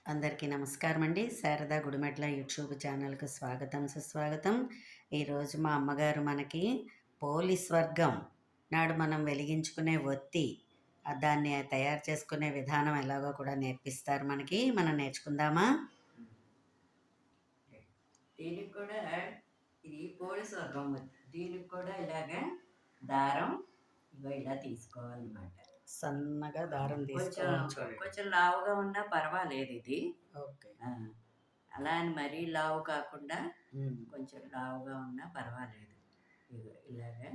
అందరికీ నమస్కారం అండి. శారదా గుడిమెట్ల యూట్యూబ్ ఛానల్‌కి స్వాగతం, సుస్వాగతం. ఈరోజు మా అమ్మగారు మనకి పోలి స్వర్గం నాడు మనం వెలిగించుకునే ఒత్తి దాన్ని తయారు చేసుకునే విధానం ఎలాగో కూడా నేర్పిస్తారు మనకి. మనం నేర్చుకుందామా? దీనికి కూడా ఇది పోలీస్ వర్గం దీనికి కూడా ఇలాగా దారం ఇలా తీసుకోవాలన్నమాట. సన్నగా దారం కొంచెం తీసుకోవాలి. కొంచెం లావుగా ఉన్నా పర్వాలేదు ఇది. ఓకే. అలా అని మరీ లావు కాకుండా హ్మ్. కొంచెం లావుగా ఉన్నా పర్వాలేదు. ఇలాగా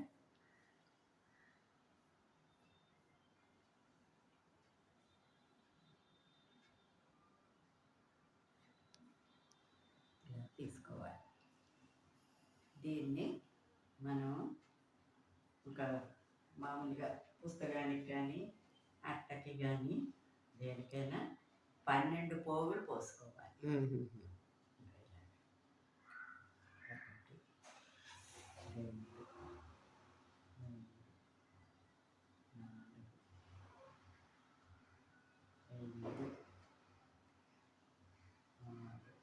ఇలా తీసుకోవాలి. దీన్ని మనం ఒక మామూలుగా పుస్తకానికి కానీ అట్టకి కానీ దేనికైనా 12 పోగులు పోసుకోవాలి. హుహుహు. ఒకటి, రెండు, మూడు, నాలుగు, ఐదు, ఆరు,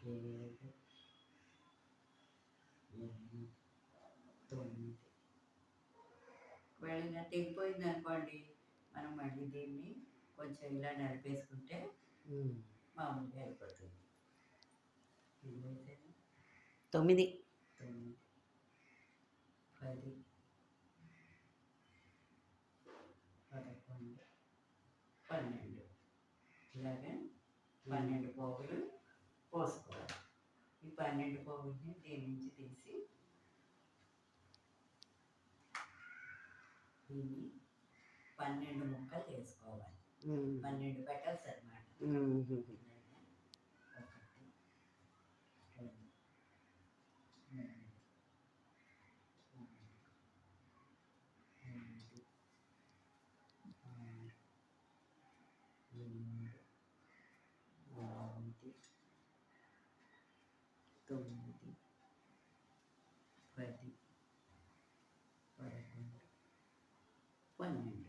7, 8, 9. ఒకవేళ ఇలా తెగిపోయింది అనుకోండి, మనం మళ్ళీ దీన్ని కొంచెం ఇలా నలిపేసుకుంటే మామూలుగా అయిపోతుంది. 9, 9, 10, 11, 12 ఇలాగా 12 పోగులు పోసుకోవాలి. ఈ 12 పోగుల్ని దీని నుంచి తీసి దీన్ని 12 ముక్కలు చేసుకోవాలి. 12 పెటల్స్ అన్నమాట. 1, 2, 3, 4, 5, 6, 7, 8, 9, 10, 11, 12.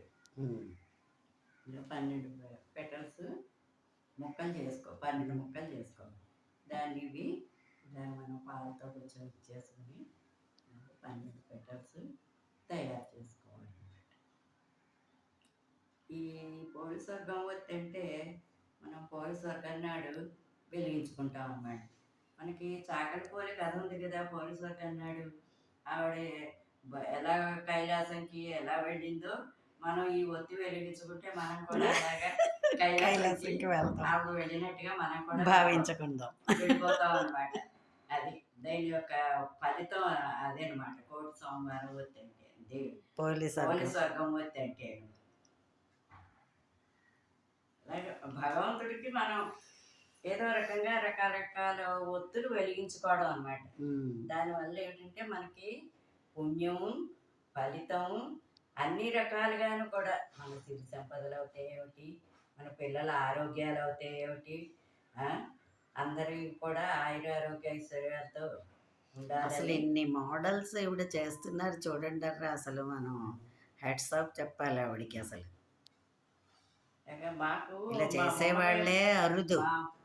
ఇలా 12 పెటల్స్ ముక్కలు 12 ముక్కలు చేసుకోవాలి. దాన్ని ఇవి ఇలా మనం పాలతో కొంచెం చేసుకుని 12 పెటల్స్ తయారు చేసుకోవాలి. ఈ పోలి స్వర్గం ఒత్తి అంటే మనం పోలి స్వర్గం నాడు వెలిగించుకుంటాం అన్నమాట. మనకి చాకలి పోలి కథ ఉంది కదా. పోలి స్వర్గం నాడు ఆవిడ ఎలా కైలాసంకి ఎలా వెళ్ళిందో మనం ఈ ఒత్తి వెలిగించుకుంటే మనం కూడా అలాగా కైలాసంకి వెళ్తాం. ఆవిడ వెళ్ళినట్టుగా మనం కూడా భావించుకుందాం. వెళ్ళిపోతాం అనమాట. అది దాని యొక్క ఫలితం అదే అనమాట. కోటి సోమవారం ఒత్తి అంటే పోలి స్వర్గం ఒత్తి అంటే అలాగే భగవంతుడికి మనం ఏదో రకంగా రకరకాల ఒత్తులు వెలిగించుకోవడం అనమాట. దానివల్ల ఏంటంటే మనకి పుణ్యము, ఫలితము అన్ని రకాలుగాను కూడా మన సిరి సంపదలు అవుతాయి ఏమిటి, మన పిల్లల ఆరోగ్యాలు అవుతాయి ఏమిటి, అందరికి కూడా ఆయురారోగ్య ఐశ్వర్యాలతో ఉండాలి. అసలు ఎన్ని మోడల్స్ ఇవిడ చేస్తున్నారు చూడండి. అసలు మనం హెడ్స్ ఆఫ్ చెప్పాలి ఆవిడకి. అసలు మాకు ఇలా చేసేవాళ్లే అరుదు.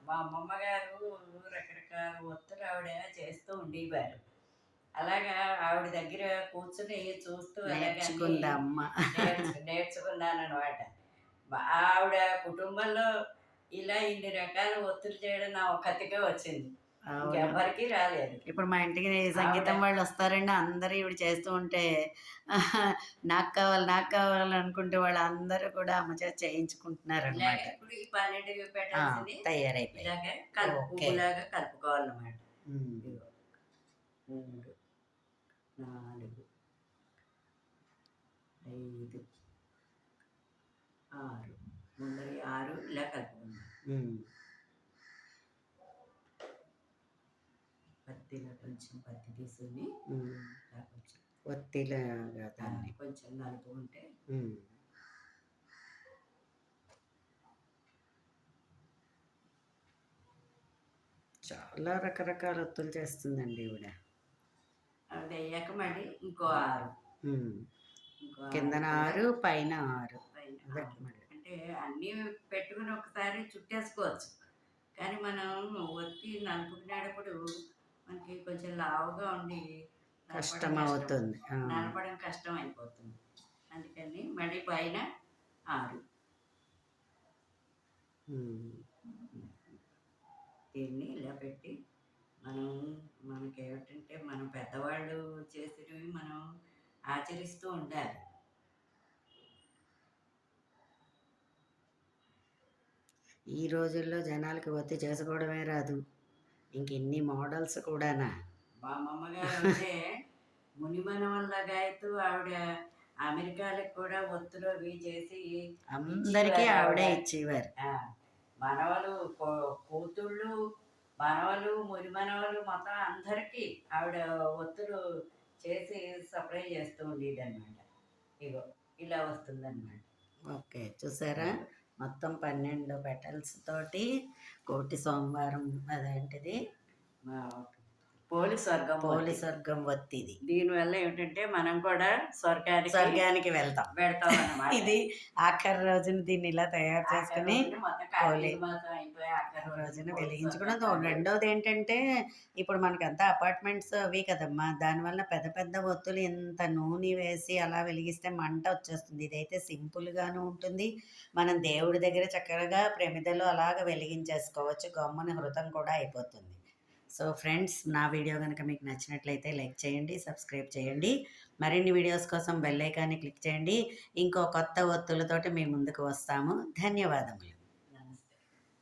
మా అమ్మమ్మ గారు రకరకాల ఒత్తులు ఆవిడ చేస్తూ ఉండేవారు. అలాగా ఆవిడ దగ్గర కూర్చుని చూస్తూ నేర్చుకున్నాను అనమాట. ఆవిడ కుటుంబంలో ఇలా ఇన్ని రకాల ఒత్తులు చేయడం నా ఒక్కతికే వచ్చింది. ఎవరికి రాలేదు. ఇప్పుడు మా ఇంటికి సంగీతం వాళ్ళు వస్తారండి. అందరూ ఇవి చేస్తూ ఉంటే నాకు కావాలి అనుకుంటే వాళ్ళందరూ కూడా అమ్మ చేత చేయించుకుంటున్నారు అనమాట. ఇప్పుడు ఈ 12 పెట్టాల్సింది తయారైపోయి ఇలాగే కలుపుకోవాలన్నమాట. 3, 4, 5, 6 ముందరి 6 ఇలా కలుపుకుందాం. పత్తిలో కొంచెం పత్తి తీసుకుని కొంచెం ఒత్తిలాగా దాన్ని కొంచెం నలుపుకుంటే చాలా రకరకాల ఒత్తులు చేస్తుందండి ఈవిడ. అది అయ్యాక మళ్ళీ ఇంకో 6 కిందన 6 పైన 6 అంటే అన్నీ పెట్టుకుని ఒకసారి చుట్టేసుకోవచ్చు. కానీ మనం ఒత్తి నలుపుకునేటప్పుడు మనకి కొంచెం లావుగా ఉండి నలపడం కష్టం. కష్టమవుతుంది. ఆ! నలపడం కష్టం అయిపోతుంది. అందుకని మళ్ళీ పైన 6 హ్మ్. దీన్ని ఇలా పెట్టి మనం మనకేమిటంటే మనం పెద్దవాళ్ళు చేసినవి మనం ఆచరిస్తూ ఉండాలి. ఈ రోజుల్లో జనాలకి ఒత్తి చేసుకోవడమే రాదు. ఇంకెన్ని మోడల్స్ కూడానా. మా అమ్మమ్మ గారంటే మునిమనవళ్ళగాయతూ ఆవిడ అమెరికాలకు కూడా ఒత్తులు అవి చేసి అందరికీ ఇచ్చేవారు ఆవిడ. ఆవిడే ఇచ్చేవారు. ఆ! మనవలు, కూతుళ్ళు, మనవలు, మునిమనవలు మొత్తం అందరికీ ఆవిడ ఒత్తులు చేసి సప్లై చేస్తూ ఉండేదనమాట. ఇగో ఇలా వస్తుందనమాట. ఓకే. చూసారా? మొత్తం 12 పెటల్స్ తోటి కోటి సోమవారం అదేంటిది మా పోలి స్వర్గం పోలి ఒత్తి. స్వర్గం ఒత్తిది. దీనివల్ల ఏమిటంటే మనం కూడా స్వర్గానికి వెళ్తాం. వెళ్తామన్నమాట. ఇది ఆఖరి రోజున దీన్ని ఇలా తయారు ఆఖరి చేసుకొని రోజున మొత్తం పోలి కార్తీక మాసం అయిపోయి ఆఖరి రోజున రోజున పోలి వెలిగించుకోవడం. స్వర్గం రెండోది ఏంటంటే ఇప్పుడు మనకంతా అపార్ట్మెంట్స్ అవి కదమ్మా! దానివల్ల పెద్ద పెద్ద ఒత్తులు ఇంత నూనె వేసి అలా వెలిగిస్తే మంట వచ్చేస్తుంది. ఇదైతే సింపుల్‌గాను ఉంటుంది. మనం దేవుడి దగ్గర చక్కగా ప్రమిదలో అలాగ వెలిగించేసుకోవచ్చు. గమ్మున హృతం కూడా అయిపోతుంది. సో ఫ్రెండ్స్, నా వీడియో గనుక మీకు నచ్చినట్లయితే లైక్ చేయండి, సబ్స్క్రైబ్ చేయండి. మరిన్ని వీడియోస్ కోసం బెల్ ఐకాన్‌ని క్లిక్ చేయండి. ఇంకో కొత్త ఒత్తులతోటి మీ ముందుకు వస్తాము. ధన్యవాదములు.